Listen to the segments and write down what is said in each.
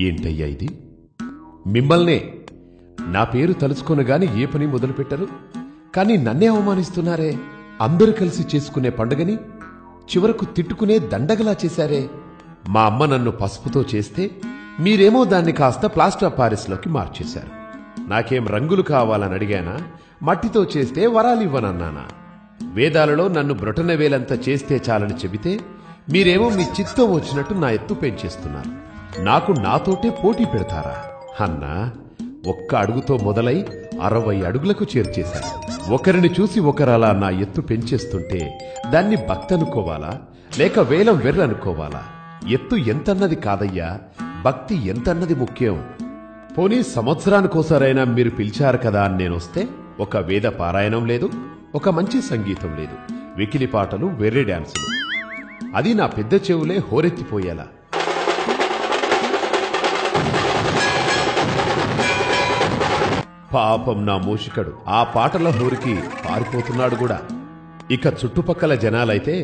ఏంటయ్యా ఇది? మిమ్మల్నే నా పేరు తలుచుకొనగాని ఏ పని మొదలుపెట్టరు, కానీ నన్నే అవమానిస్తున్నారే. అందరూ కలిసి చేసుకునే పండుగని చివరకు తిట్టుకునే దండగలా చేశారే. మా అమ్మ నన్ను పసుపుతో చేస్తే మీరేమో దాన్ని కాస్త ప్లాస్టర్ ఆఫ్ పారిస్లోకి మార్చేశారు. నాకేం రంగులు కావాలని అడిగానా? మట్టితో చేస్తే వరాలివ్వనన్నానా? వేదాలలో నన్ను బ్రొటనవేలంత చేస్తే చాలని చెబితే మీరేమో మీ చిత్తం వచ్చినట్టు నా ఎత్తు పెంచేస్తున్నారు. నాకు నాతోటే పోటీ పెడతారా? అన్నా, ఒక్క అడుగుతో మొదలై 60 అడుగులకు చేర్చేశారు. ఒకరిని చూసి ఒకరలా నా ఎత్తు పెంచేస్తుంటే దాన్ని భక్తనుకోవాలా లేక వేలం వెర్రనుకోవాలా? ఎత్తు ఎంతన్నది కాదయ్యా, భక్తి ఎంతన్నది ముఖ్యం. పోనీ సంవత్సరానికోసారైనా మీరు పిలిచారు కదా అని నేనొస్తే ఒక వేద పారాయణం లేదు, ఒక మంచి సంగీతం లేదు, వెకిలి పాటలు, వెర్రి డాన్సులు. అది నా పెద్ద చెవులే హోరెత్తిపోయేలా. పాపం నా మూషికడు ఆ పాటల హోరికి పారిపోతున్నాడు కూడా. ఇక చుట్టుపక్కల జనాలైతే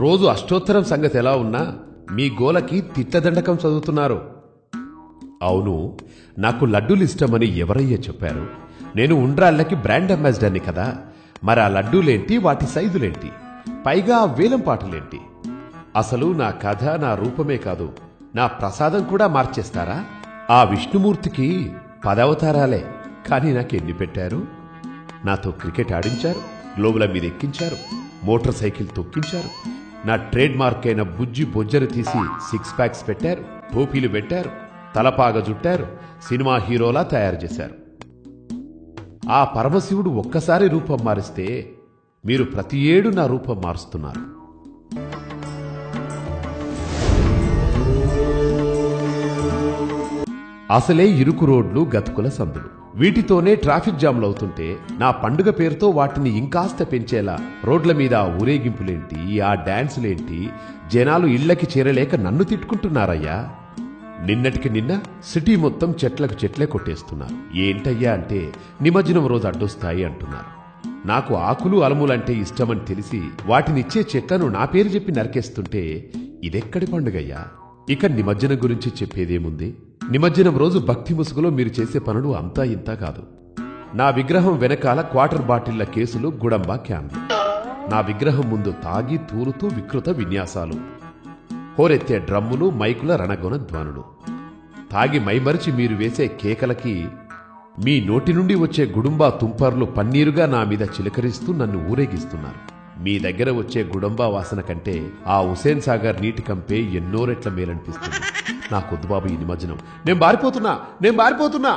రోజు అష్టోత్తరం సంగతి ఎలా ఉన్నా మీ గోలకి తిట్టదండకం చదువుతున్నారు. అవును, నాకు లడ్డూలు ఇష్టమని ఎవరయ్యా చెప్పారు? నేను ఉండ్రాళ్ళకి బ్రాండ్ అంబాసిడర్ని కదా. మరి ఆ లడ్డూలేంటి, వాటి సైజులేంటి, పైగా ఆ వేలం పాటలేంటి? అసలు నా కథ, నా రూపమే కాదు, నా ప్రసాదం కూడా మార్చేస్తారా? ఆ విష్ణుమూర్తికి 10 అవతారాలే, కానీ నాకెన్ని పెట్టారు? నాతో క్రికెట్ ఆడించారు, గ్లోబుల మీద ఎక్కించారు, మోటార్ సైకిల్ తొక్కించారు, నా ట్రేడ్ మార్క్ అయిన బుజ్జి బొజ్జరు తీసి 6 ప్యాక్స్ పెట్టారు, టోపీలు పెట్టారు, తలపాగ జుట్టారు, సినిమా హీరోలా తయారు చేశారు. ఆ పరమశివుడు ఒక్కసారి రూపం మారిస్తే మీరు ప్రతి ఏడు నా రూపం మారుస్తున్నారు. అసలే ఇరుకు రోడ్లు, గతుకుల సందులు, వీటితోనే ట్రాఫిక్ జామ్లవుతుంటే నా పండుగ పేరుతో వాటిని ఇంకాస్త పెంచేలా రోడ్ల మీద ఆ ఊరేగింపులేంటి, ఆ డాన్సులేంటి? జనాలు ఇళ్లకి చేరలేక నన్ను తిట్టుకుంటున్నారయ్యా. నిన్నటికి నిన్న సిటీ మొత్తం చెట్లకు చెట్లే కొట్టేస్తున్నారు. ఏంటయ్యా అంటే నిమజ్జనం రోజు అడ్డొస్తాయి అంటున్నారు. నాకు ఆకులు అలములంటే ఇష్టమని తెలిసి వాటినిచ్చే చెట్లను నా పేరు చెప్పి నరికేస్తుంటే ఇదెక్కడి పండుగయ్యా? ఇక నిమజ్జనం గురించి చెప్పేదేముంది? నిమజ్జనం రోజు భక్తి ముసుగులో మీరు చేసే పనులు అంతా ఇంతా కాదు. నా విగ్రహం వెనకాల క్వార్టర్ బాటిళ్ల కేసులు, గుడంబా క్యాన్లు, నా విగ్రహం ముందు తాగి తూలుతూ వికృత విన్యాసాలు, హోరెత్తే డ్రమ్ములు, మైకుల రణగొన ధ్వనులు, తాగి మైమరిచి మీరు వేసే కేకలకి మీ నోటి నుండి వచ్చే గుడుంబా తుంపర్లు పన్నీరుగా నా మీద చిలకరిస్తూ నన్ను ఊరేగిస్తున్నారు. మీ దగ్గర వచ్చే గుడంబా వాసన కంటే ఆ హుసేన్ సాగర్ నీటి కంపే ఎన్నో రెట్ల మేలనిపిస్తుంది. నాకొద్దు బాబు ఈ నిమజ్జనం. నేను బారిపోతున్నా.